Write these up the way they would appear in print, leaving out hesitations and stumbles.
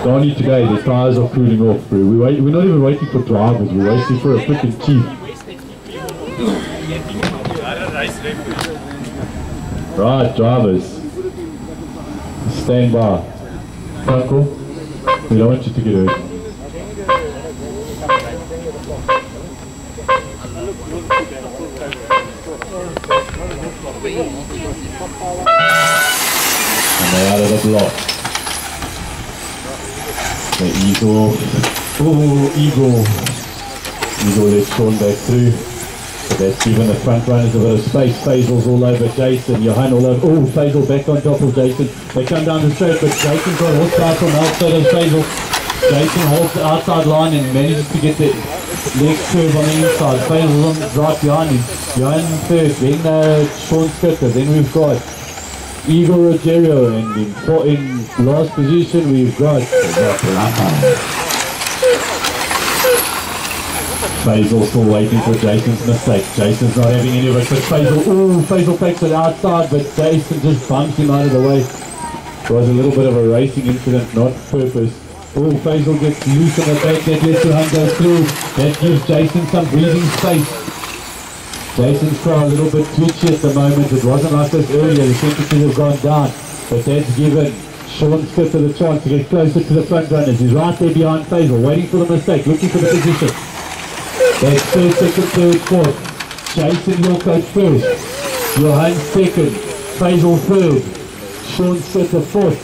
Donnie today, the tyres are cooling off, bro. We're not even waiting for drivers, we're waiting for a freaking chief. Right, drivers. Stand by. Uncle, we don't want you to get hurt. And they're out of the block. The Eagle. Oh, Eagle. Eagle lets Sean back through. But that's given the front runners a bit of space. Faisal's all over Jason. Johan all over. Oh, Faisal back on top of Jason. They come down the straight, but Jason's got horsepower from outside of Faisal. Jason holds the outside line and manages to get the leg curve on the inside. Faisal's on right behind him. Johan first, then Sean Scripter. Then we've got Igor Rogerio, and in last position we've got Faisal still waiting for Jason's mistake. Jason's not having any of it, but Faisal takes it outside, but Jason just bumps him out of the way. It was a little bit of a racing incident, not purpose. Oh, Faisal gets loose on the back, that lets Johan go through. That gives Jason some breathing space. Jason's car a little bit twitchy at the moment. It wasn't like this earlier, the temperatures have gone down, but that's given Sean Skipper the chance to get closer to the front runners. He's right there behind Faisal, waiting for the mistake, looking for the position. That's first, second, third, fourth. Jason Wilcox first, Johan second, Faisal third, Sean Skipper fourth,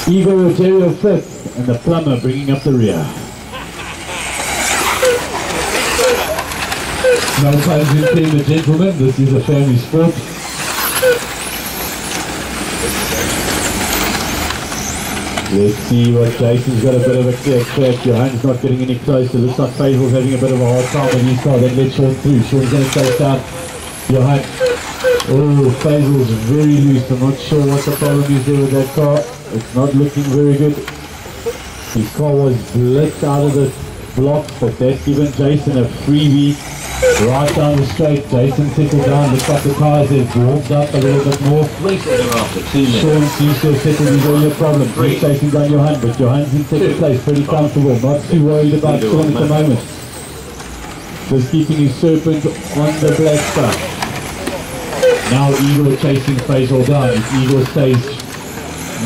Igor Rogerio fifth, and the plumber bringing up the rear. No puns intended, gentlemen, this is a family sport. Let's see what Jason's got a bit of a clear crack. Johan's not getting any closer. Looks like Faisal's having a bit of a hard time with his car. Then let Sean through. Sean's going to take down Johan. Oh, Faisal's very loose. I'm not sure what the problem is there with that car. It's not looking very good. His car was blitzed out of the block, but that's given Jason a freebie. Right down the straight, Jason settled down, looks like the tyres have warmed up a little bit more. Sean seems to have settled his earlier problem. He's chasing down Johan, but Johan's in second place, pretty comfortable, not too worried about Sean at the moment. Just keeping his serpent on the black stuff. Now Eagle chasing Faisal down. If Eagle stays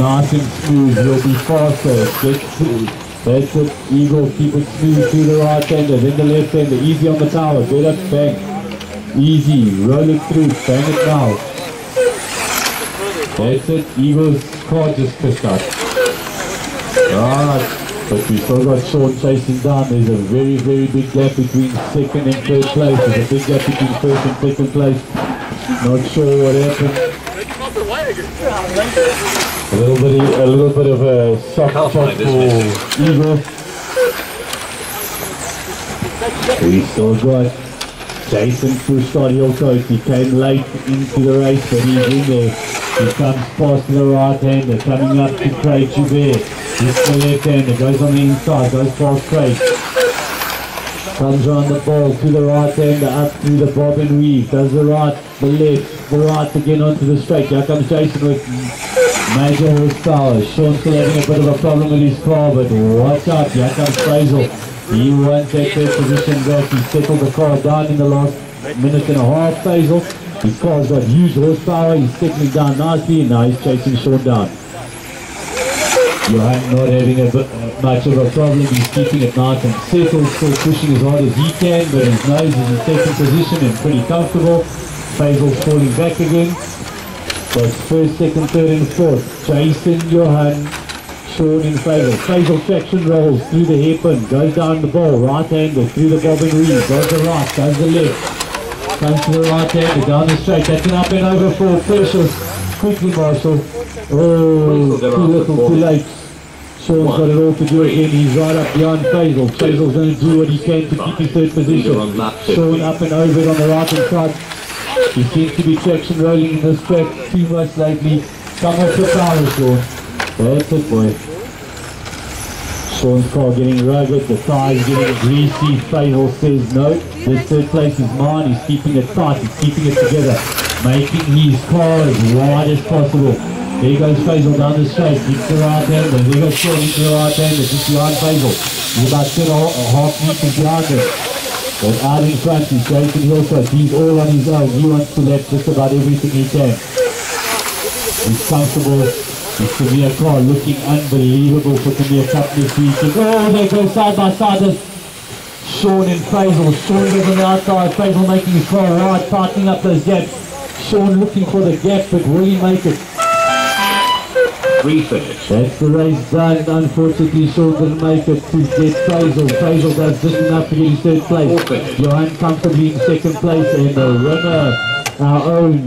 nice and smooth, he'll be faster. That's it, Eagle, keep it smooth through the right hander, then the left hander, easy on the tower, get up, bang, easy, roll it through, bang it now. That's it, Eagle's car just pissed out. Alright, but we still got Sean chasing down. There's a very, very big gap between second and third place. There's a big gap between first and second place. Not sure what happened. A little bit of a soft shot for Eagle. We still got Jason Fuscott Hillcoat. He came late into the race, but he's in there. He comes past the right hander, coming up to Craig Joubert. He's the left hander, goes on the inside, goes past Craig. Comes around the ball to the right hander, up through the bob and weave. Does the right, the left, the right again onto the straight. Here comes Jason with major horsepower. Sean's still having a bit of a problem with his car, but watch out, here comes Faisal. He wants that third position back. He settled the car down in the last minute and a half, Faisal. His car's got huge horsepower, he's settling down nicely, and now he's chasing Sean down. Johan not having much of a problem, he's keeping it nice and settled, still pushing as hard as he can, but his nose is in second position and pretty comfortable. Faisal's falling back again. So it's first, second, third and fourth. Jason, Johan, Sean in Faisal. Faisal traction rolls through the hairpin, goes down the ball, right hander, through the bob and weave, goes the right, goes the left. Comes to the right hander, down the straight. That's an up and over for Precious. Quickly, Marshall. Oh, too little, too late. Sean's got it all to do again. He's right up behind Faisal. Faisal's going to do what he can to keep his third position. Sean up and over it on the right hand side. He seems to be traction rolling in this track too much lately. Come off the power, Sean. That's it, boy. Sean's car getting rugged, the tyres getting greasy. Faisal says no, this third place is mine. He's keeping it tight, he's keeping it together, making his car as wide as possible. There goes Faisal down the straight, keeps the right hander. There goes Sean into the right hander, just behind Faisal. He's about 2.5 meters behind him. But out in front is Jason Hillside. He's all on his own. He wants to let just about everything he can. He's comfortable. The Severe car looking unbelievable for to be a couple of features. Oh, they go side by side. There's Sean and Faisal. Sean goes on the outside. Faisal making his car right, tightening up those gaps. Sean looking for the gap, but will he make it? Refinish. That's the race done. Unfortunately, Sean didn't make it to get Faisal. Faisal does just enough to get his third place. Johan comfortably in second place, and the winner, our own